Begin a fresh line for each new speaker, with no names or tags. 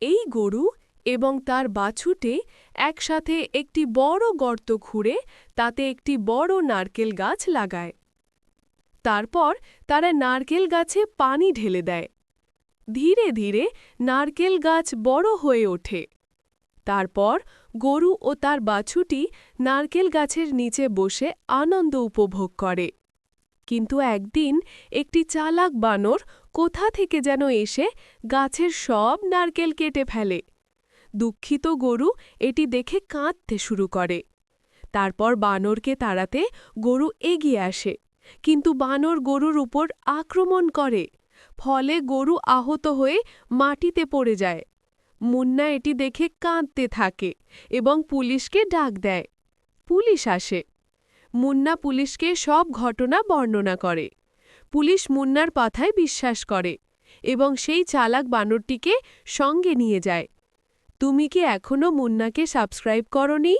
এই গরু এবং তার বাছুরটি একসাথে একটি বড় গর্ত খুঁড়ে তাতে একটি বড় নারকেল গাছ লাগায়। তারপর তারা নারকেল গাছে পানি ঢেলে দেয়। ধীরে ধীরে নারকেল গাছ বড় হয়ে ওঠে। তারপর গরু ও তার বাছুরটি নারকেল গাছের নিচে বসে আনন্দ উপভোগ করে। কিন্তু একদিন একটি চালাক বানর কোথা থেকে যেন এসে গাছের সব নারকেল কেটে ফেলে। দুঃখিত গরু এটি দেখে কাঁদতে শুরু করে। তারপর বানরকে তাড়াতে গরু এগিয়ে আসে, কিন্তু বানর গরুর উপর আক্রমণ করে। ফলে গরু আহত হয়ে মাটিতে পড়ে যায়। মুন্না এটি দেখে কাঁদতে থাকে এবং পুলিশকে ডাক দেয়। পুলিশ আসে। মুন্না পুলিশকে সব ঘটনা বর্ণনা করে। পুলিশ মুন্নার কথায় বিশ্বাস করে এবং সেই চালাক বানরটিকে সঙ্গে নিয়ে যায়। তুমি কি এখনো মুন্নাকে সাবস্ক্রাইব করনি?